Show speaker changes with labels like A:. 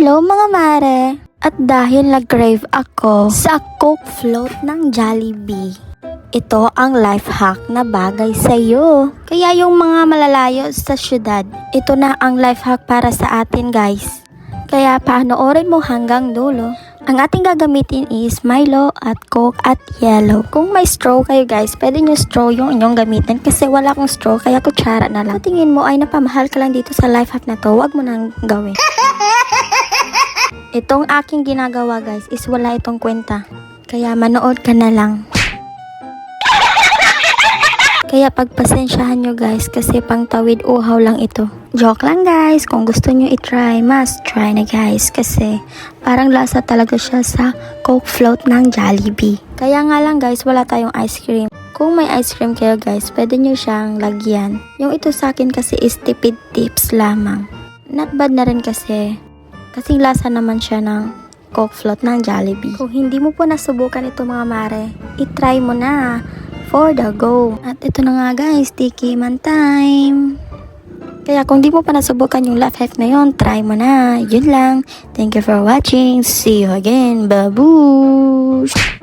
A: Hello mga mare! At dahil nag-crave ako sa Coke Float ng Jollibee, ito ang life hack na bagay sa iyo. Kaya yung mga malalayo sa syudad, ito na ang life hack para sa atin guys. Kaya panoorin mo hanggang dulo. Ang ating gagamitin is Milo at Coke at yellow. Kung may straw kayo guys, pwede nyo straw yung inyong gamitin kasi wala akong straw kaya kutsara na lang. Kung tingin mo ay napamahal ka lang dito sa life hack na to, wag mo nang gawin. Itong aking ginagawa guys is wala itong kwenta. Kaya manood ka na lang. Kaya pagpasensyahan nyo guys kasi pang tawid uhaw lang ito. Joke lang guys, kung gusto nyo itry, must try na guys kasi parang lasa talaga siya sa Coke Float ng Jollibee. Kaya nga lang guys, wala tayong ice cream. Kung may ice cream kayo guys, pwede nyo siyang lagyan. Yung ito sa akin kasi is tipid tips lamang. Not bad na rin kasi kasing lasa naman siya ng Coke Float ng Jollibee. Kung hindi mo po nasubukan ito mga mare, itry mo na for the go. At ito na nga guys, tiki man time. Kaya kung di mo pa nasubukan yung life hack na yon, try mo na. Yun lang. Thank you for watching. See you again. Babush!